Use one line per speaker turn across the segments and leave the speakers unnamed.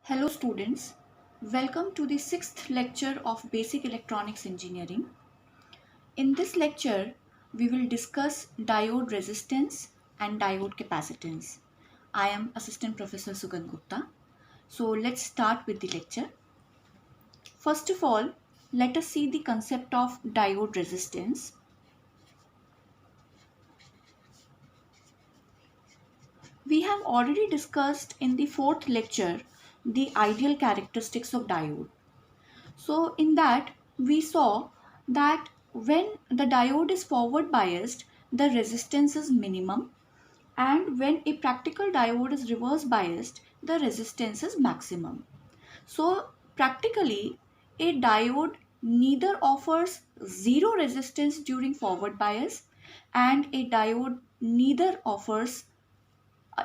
Hello students, welcome to the sixth lecture of Basic Electronics Engineering. In this lecture, we will discuss diode resistance and diode capacitance. I am Assistant Professor Sugandh Gupta. So let's start with the lecture. First of all, let us see the concept of diode resistance. We have already discussed in the fourth lecture the ideal characteristics of diode. So in that we saw that when the diode is forward biased, the resistance is minimum, and when a practical diode is reverse biased, the resistance is maximum. So practically a diode neither offers zero resistance during forward bias and a diode neither offers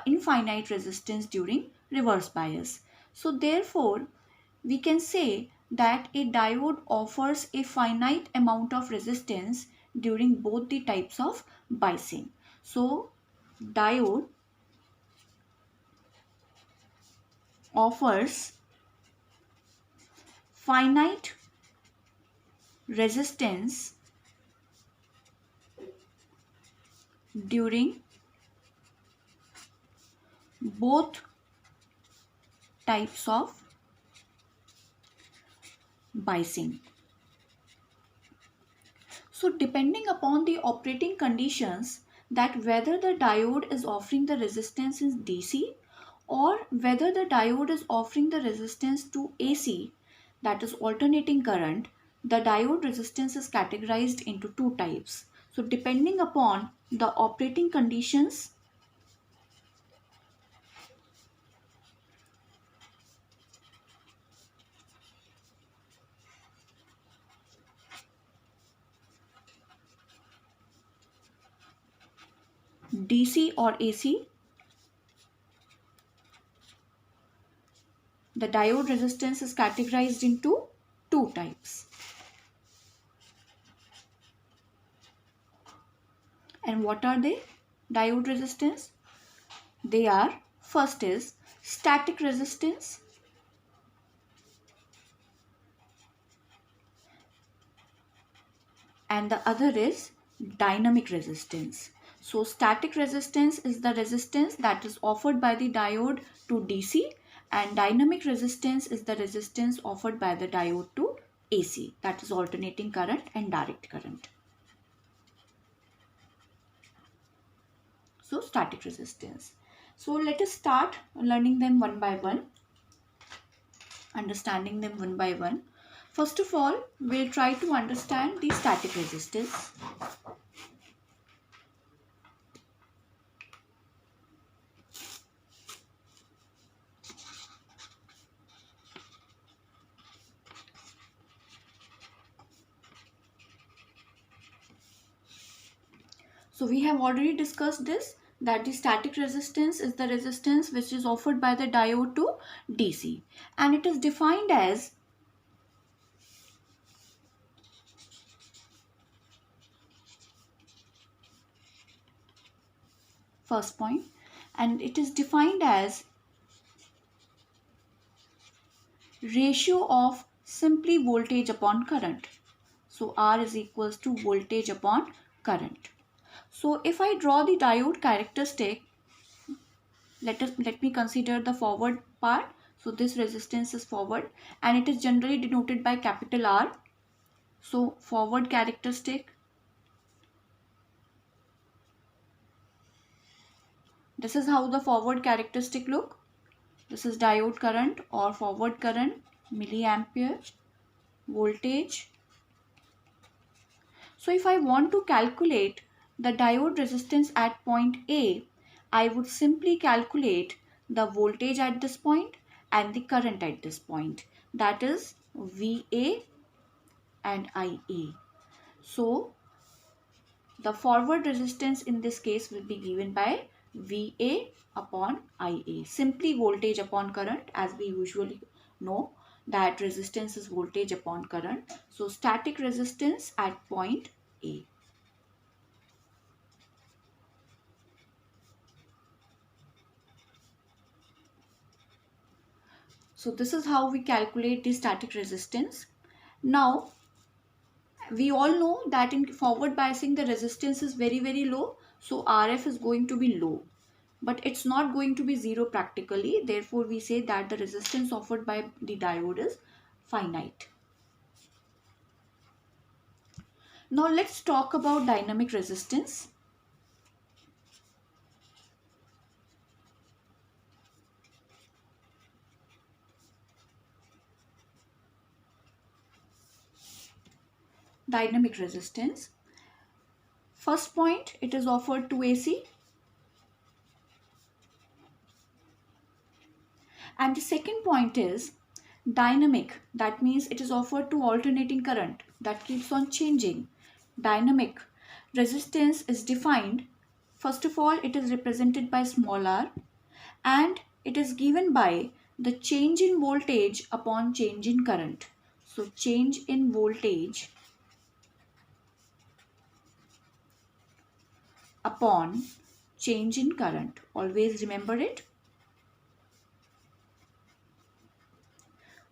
infinite resistance during reverse bias. So therefore, we can say that a diode offers a finite amount of resistance during both the types of biasing. So diode offers finite resistance during both types of biasing. So depending upon the operating conditions, that whether the diode is offering the resistance in DC or whether the diode is offering the resistance to AC, that is alternating current, the diode resistance is categorized into two types. So depending upon the operating conditions, DC or AC, the diode resistance is categorized into two types. And what are they? Diode resistance? They are, first is static resistance, and the other is dynamic resistance. So static resistance is the resistance that is offered by the diode to DC, and dynamic resistance is the resistance offered by the diode to AC, that is alternating current and direct current. So static resistance. So let us start learning them one by one, understanding them one by one. First of all, we'll try to understand the static resistance. So we have already discussed this, that the static resistance is the resistance which is offered by the diode to DC, and it is defined as first point, and it is defined as ratio of simply voltage upon current. So R is equals to voltage upon current. So if I draw the diode characteristic, let me consider the forward part. So this resistance is forward and it is generally denoted by capital R. So forward characteristic, this is how the forward characteristic look. This is diode current or forward current, milliampere, voltage. So if I want to calculate the diode resistance at point A, I would simply calculate the voltage at this point and the current at this point, that is VA and IA. So the forward resistance in this case will be given by VA upon IA. Simply voltage upon current, as we usually know that resistance is voltage upon current. So static resistance at point A. So this is how we calculate the static resistance. Now we all know that in forward biasing the resistance is very low, so RF is going to be low, but it's not going to be zero practically. Therefore we say that the resistance offered by the diode is finite. Now let's talk about dynamic resistance. Dynamic resistance. First point, it is offered to AC. And the second point is dynamic. That means it is offered to alternating current that keeps on changing. Dynamic resistance is defined. First of all, it is represented by small r, and it is given by the change in voltage upon change in current. So change in voltage upon change in current. Always remember it.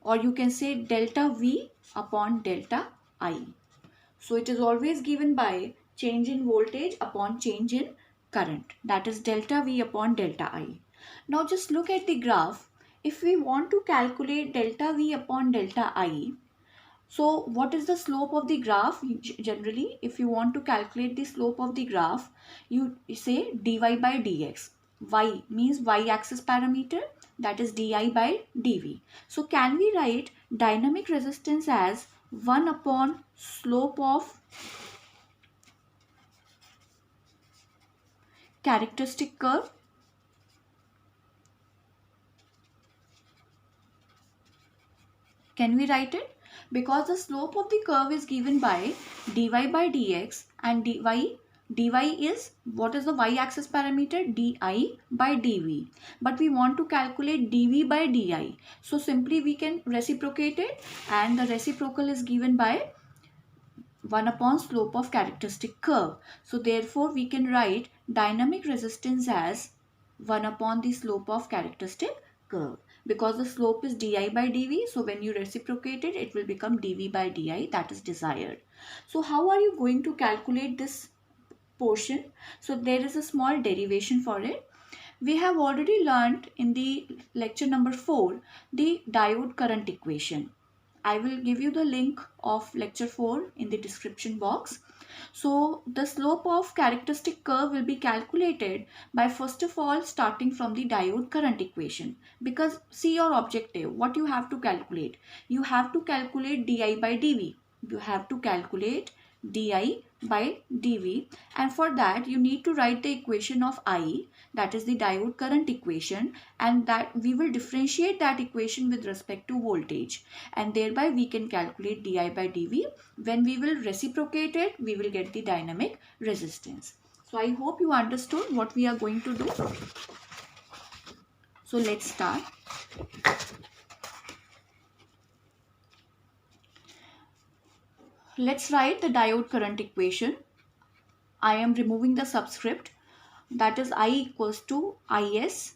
Or you can say delta V upon delta I. So it is always given by change in voltage upon change in current. That is delta V upon delta I. Now just look at the graph. If we want to calculate delta V upon delta I, so what is the slope of the graph? Generally, if you want to calculate the slope of the graph, you say dy by dx. Y means y-axis parameter, that is di by dv. So can we write dynamic resistance as 1 upon slope of characteristic curve? Can we write it? Because the slope of the curve is given by dy by dx, and dy is, what is the y-axis parameter? Di by dv. But we want to calculate dv by di. So simply we can reciprocate it, and the reciprocal is given by 1 upon slope of characteristic curve. So therefore we can write dynamic resistance as 1 upon the slope of characteristic curve. Because the slope is di by dv, so when you reciprocate it, it will become dv by di, that is desired. So how are you going to calculate this portion? So there is a small derivation for it. We have already learned in the lecture number 4 the diode current equation. I will give you the link of lecture 4 in the description box. So the slope of characteristic curve will be calculated by first of all starting from the diode current equation. Because see your objective, what you have to calculate. You have to calculate di by dv. You have to calculate di by dv, and for that you need to write the equation of I, that is the diode current equation, and that we will differentiate that equation with respect to voltage, and thereby we can calculate di by dv. When we will reciprocate it, we will get the dynamic resistance. So I hope you understood what we are going to do. So let's start. Let's write the diode current equation. I am removing the subscript, that is I equals to Is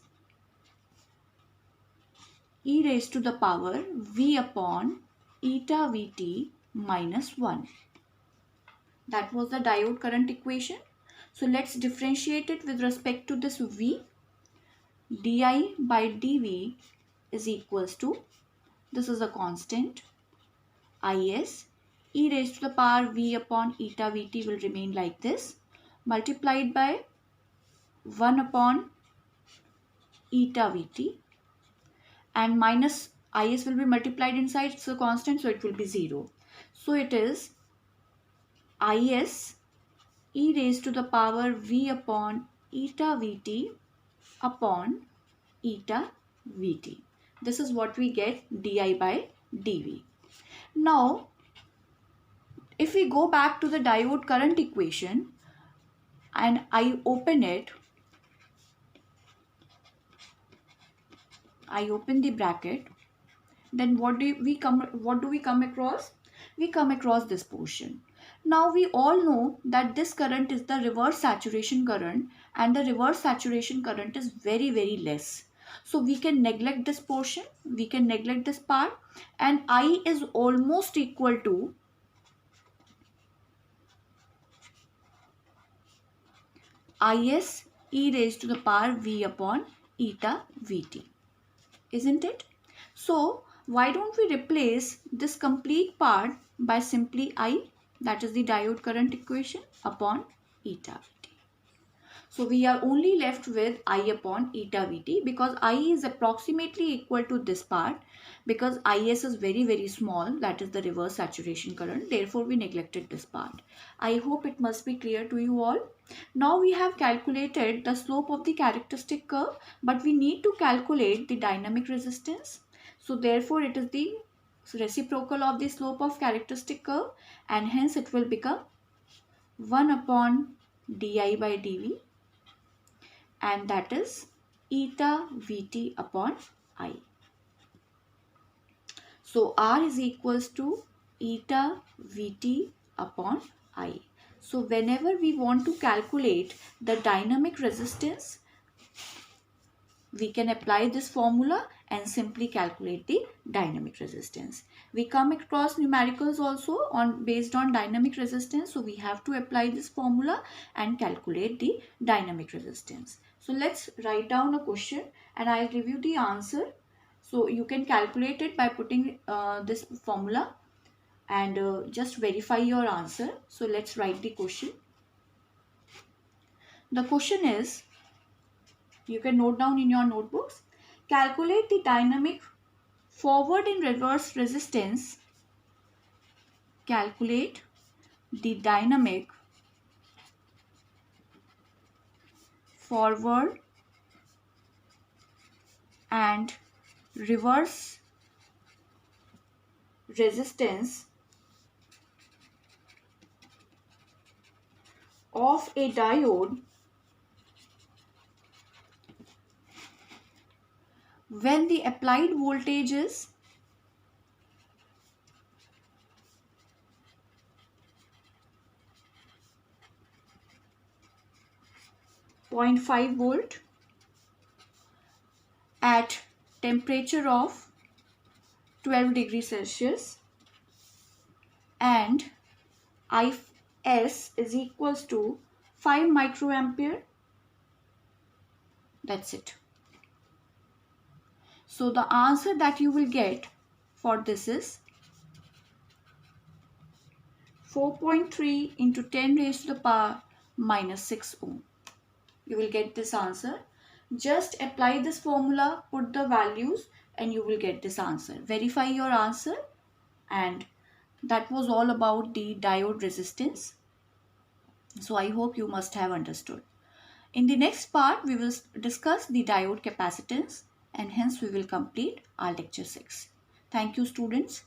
e raised to the power V upon eta Vt minus 1. That was the diode current equation. So let's differentiate it with respect to this V. Di by dV is equals to, this is a constant, Is e raised to the power V upon eta Vt will remain like this, multiplied by 1 upon eta Vt, and minus Is will be multiplied inside, it's a constant, so it will be 0. So it is Is e raised to the power V upon eta Vt upon eta Vt. This is what we get di by dv. Now if we go back to the diode current equation and I open it, I open the bracket, then what do we come across? We come across this portion. Now we all know that this current is the reverse saturation current, and the reverse saturation current is very less. So we can neglect this portion, we can neglect this part, and I is almost equal to Is e raised to the power v upon eta Vt, isn't it? So why don't we replace this complete part by simply I, that is the diode current equation, upon eta Vt. So we are only left with I upon eta Vt, because I is approximately equal to this part, because Is is very small, that is the reverse saturation current, therefore we neglected this part. I hope it must be clear to you all. Now we have calculated the slope of the characteristic curve, but we need to calculate the dynamic resistance. So therefore it is the reciprocal of the slope of characteristic curve, and hence it will become 1 upon di by dv, and that is eta Vt upon I. So R is equals to eta Vt upon I. So whenever we want to calculate the dynamic resistance, we can apply this formula and simply calculate the dynamic resistance. We come across numericals also based on dynamic resistance, so we have to apply this formula and calculate the dynamic resistance. So let's write down a question and I'll give you the answer. So you can calculate it by putting this formula and just verify your answer. So let's write the question. The question is, you can note down in your notebooks, calculate the dynamic forward and reverse resistance. Calculate the dynamic forward and reverse resistance of a diode when the applied voltage is 0.5 volt at temperature of 12 degrees Celsius and Is is equals to 5 microampere. That's it. So the answer that you will get for this is 4.3 into 10 raised to the power minus 6 ohm. You will get this answer. Just apply this formula, put the values, and you will get this answer. Verify your answer, and that was all about the diode resistance. So I hope you must have understood. In the next part, we will discuss the diode capacitance, and hence we will complete our lecture 6. Thank you, students.